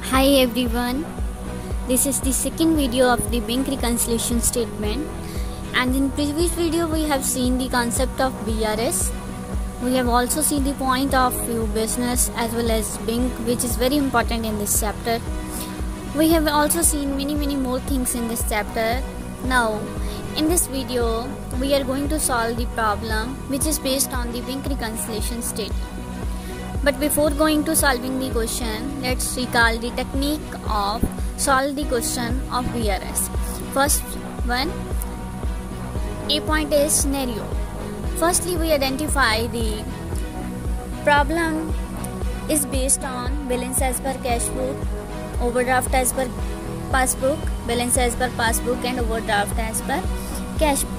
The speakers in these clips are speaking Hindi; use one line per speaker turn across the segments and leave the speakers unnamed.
Hi everyone, this is the second video of the bank reconciliation statement, and in previous video we have seen the concept of BRS. We have also seen the point of view business as well as bank, which is very important in this chapter. We have also seen many more things in this chapter. Now in this video we are going to solve the problem which is based on the bank reconciliation statement. But before going to solving the question, let's recall the technique of solve the question of BRS. First one, A point is scenario. Firstly, we identify the problem is based on balance as per cash book, overdraft as per passbook, balance as per passbook and overdraft as per cash book.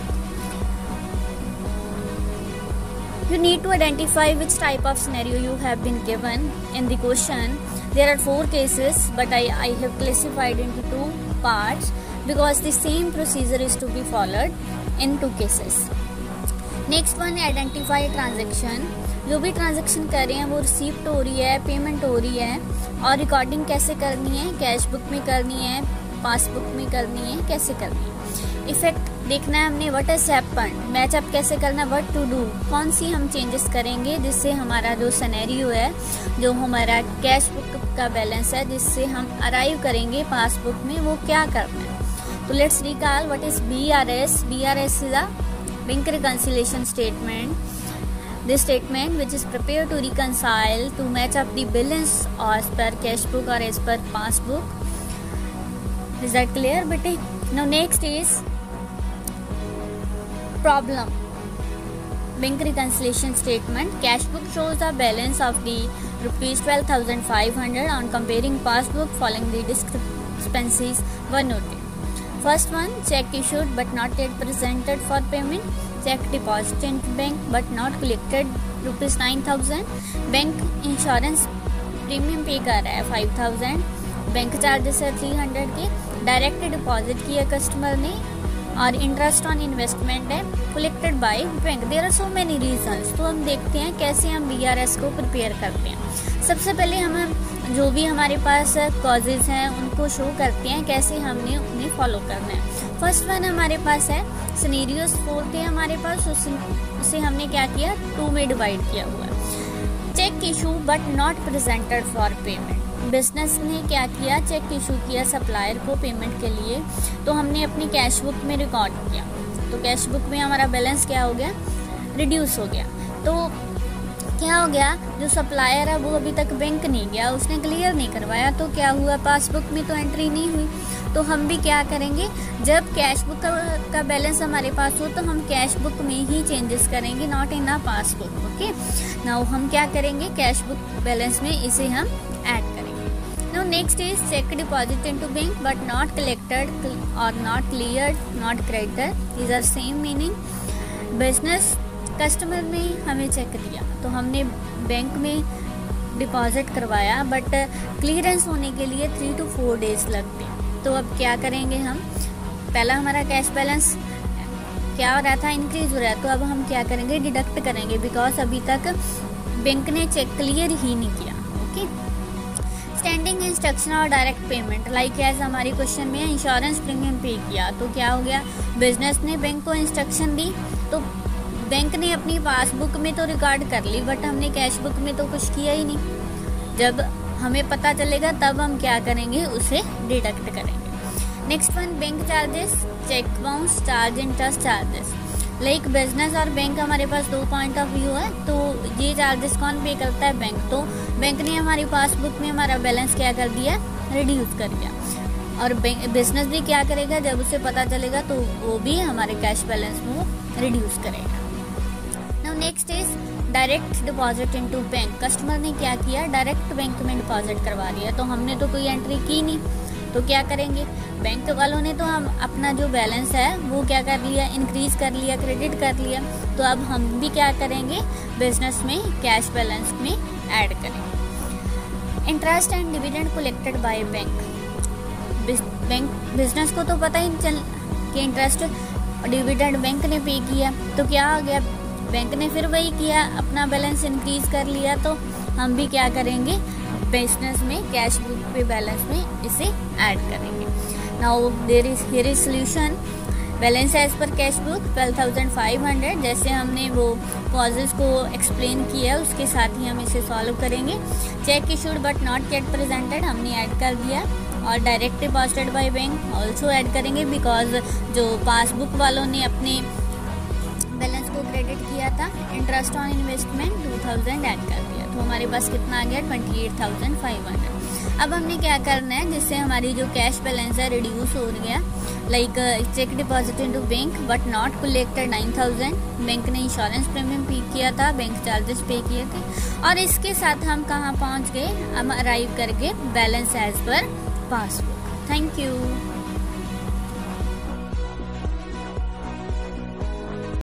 You need to identify which type of scenario you have been given in the question. There are 4 cases, but I have classified into 2 parts because the same procedure is to be followed in 2 cases. Next one, identify transaction. जो भी ट्रांजेक्शन कर रहे हैं वो रिसीप्ट हो रही है, पेमेंट हो रही है, और रिकॉर्डिंग कैसे करनी है, कैश बुक में करनी है, पासबुक में करनी है, कैसे करनी है. इफेक्ट देखना है हमने, व्हाट इज हैपेंड, मैचअप कैसे करना है, व्हाट टू डू, कौन सी हम चेंजेस करेंगे जिससे हमारा जो सिनेरियो है, जो हमारा कैश बुक का बैलेंस है जिससे हम अराइव करेंगे पासबुक में, वो क्या करना है. तो let's recall what is BRS. BRS is a bank reconciliation statement. This statement which is prepared to reconcile to match up the balance as per cash book or as per passbook. Is that clear, bete? Now next is problem. Bank reconciliation statement. Cash book shows the balance of the rupees 12,500 on comparing passbook following the discrepancies were noted. First one, check issued but not yet presented for payment. Check deposited into bank but not collected rupees 9,000. Bank insurance premium पे कर रहा है 5,000. बैंक चार्जेस है 300 के. डायरेक्ट डिपॉजिट किया कस्टमर ने और इंटरेस्ट ऑन इन्वेस्टमेंट है collected by bank. There are so many reasons. तो हम देखते हैं कैसे हम BRS को प्रिपेयर करते हैं. सबसे पहले हम जो भी हमारे पास कॉजेज हैं उनको शो करते हैं कैसे हमने उन्हें फॉलो करना है. फर्स्ट वन हमारे पास है सिनेरियोस 4 थे हमारे पास, उसे हमने क्या किया, 2 में डिवाइड किया हुआ है. Cheque issue but not presented for payment. Business ने क्या किया, चेक इशू किया सप्लायर को पेमेंट के लिए, तो हमने अपनी कैश बुक में रिकॉर्ड किया. तो कैश बुक में हमारा बैलेंस क्या हो गया, रिड्यूस हो गया. तो क्या हो गया, जो सप्लायर है वो अभी तक बैंक नहीं गया, उसने क्लियर नहीं करवाया, तो क्या हुआ, पासबुक में तो एंट्री नहीं हुई. तो हम भी क्या करेंगे, जब कैश बुक का बैलेंस हमारे पास हो तो हम कैश बुक में ही चेंजेस करेंगे, not in a passbook. Okay, now हम क्या करेंगे, कैश बुक बैलेंस में इसे हम ऐड करेंगे. Now next is cheque deposit into bank but not collected और not cleared, not credited. These are same meaning. Business customer ने हमें चेक दिया तो हमने बैंक में डिपॉजिट करवाया, बट क्लियरेंस होने के लिए 3 to 4 डेज लगते हैं. तो अब क्या करेंगे हम, पहला हमारा कैश बैलेंस क्या हो रहा था, इंक्रीज हो रहा है, तो अब हम क्या करेंगे, डिडक्ट करेंगे, बिकॉज अभी तक बैंक ने चेक क्लियर ही नहीं किया. ओके, स्टैंडिंग इंस्ट्रक्शन और डायरेक्ट पेमेंट. लाइक एज हमारे क्वेश्चन में इंश्योरेंस प्रीमियम पे किया, तो क्या हो गया, बिजनेस ने बैंक को इंस्ट्रक्शन दी, तो बैंक ने अपनी पासबुक में तो रिकॉर्ड कर ली, बट हमने कैश बुक में तो कुछ किया ही नहीं. जब हमें पता चलेगा तब हम क्या करेंगे, उसे डिडक्ट करेंगे. Next one, bank charges, cheque bounce, charge interest charges. Like business और बैंक हमारे पास 2 पॉइंट ऑफ व्यू है, तो ये चार्जेस कौन पे करता है, बैंक. तो बैंक ने हमारी पासबुक में हमारा बैलेंस क्या कर दिया, रिड्यूस कर दिया, और बिजनेस भी क्या करेगा, जब उसे पता चलेगा तो वो भी हमारे कैश बैलेंस में वो रिड्यूस करेगा. Now next is direct deposit into bank. Customer ने क्या किया, डायरेक्ट बैंक में डिपॉजिट करवा दिया, तो हमने तो कोई एंट्री की नहीं, तो क्या करेंगे, बैंक वालों ने तो हम अपना जो बैलेंस है वो क्या कर लिया, इंक्रीज कर लिया, क्रेडिट कर लिया, तो अब हम भी क्या करेंगे, बिजनेस में कैश बैलेंस में ऐड करेंगे. Interest and dividend collected by bank. Bank business को तो पता ही नहीं चल कि इंटरेस्ट और डिविडेंड बैंक ने पे किया, तो क्या हो गया, बैंक ने फिर वही किया, अपना बैलेंस इंक्रीज कर लिया, तो हम भी क्या करेंगे, बिजनेस में कैश बुक पे बैलेंस में इसे ऐड करेंगे। Now here is solution. Balance as per cash book 12,500, जैसे हमने वो कॉजेज को एक्सप्लेन किया उसके साथ ही हम इसे सॉल्व करेंगे। Check issued but not yet presented हमने ऐड कर दिया, और direct deposited by bank also add करेंगे, बिकॉज जो पासबुक वालों ने अपने बैलेंस को क्रेडिट किया था। इंटरेस्ट ऑन इन्वेस्टमेंट 2,000 ऐड कर दिया, तो हमारे पास कितना आ गया 28,500। अब हमने क्या करना है, जिससे हमारी जो कैश बैलेंस है रिड्यूस हो गया। Like cheque deposit into bank but not collected 9,000, bank ने इंश्योरेंस प्रीमियम पे किया था, बैंक चार्जेस पे किए थे, और इसके साथ हम कहाँ पहुँच गए, हम अराइव करके balance as per passbook. Thank you.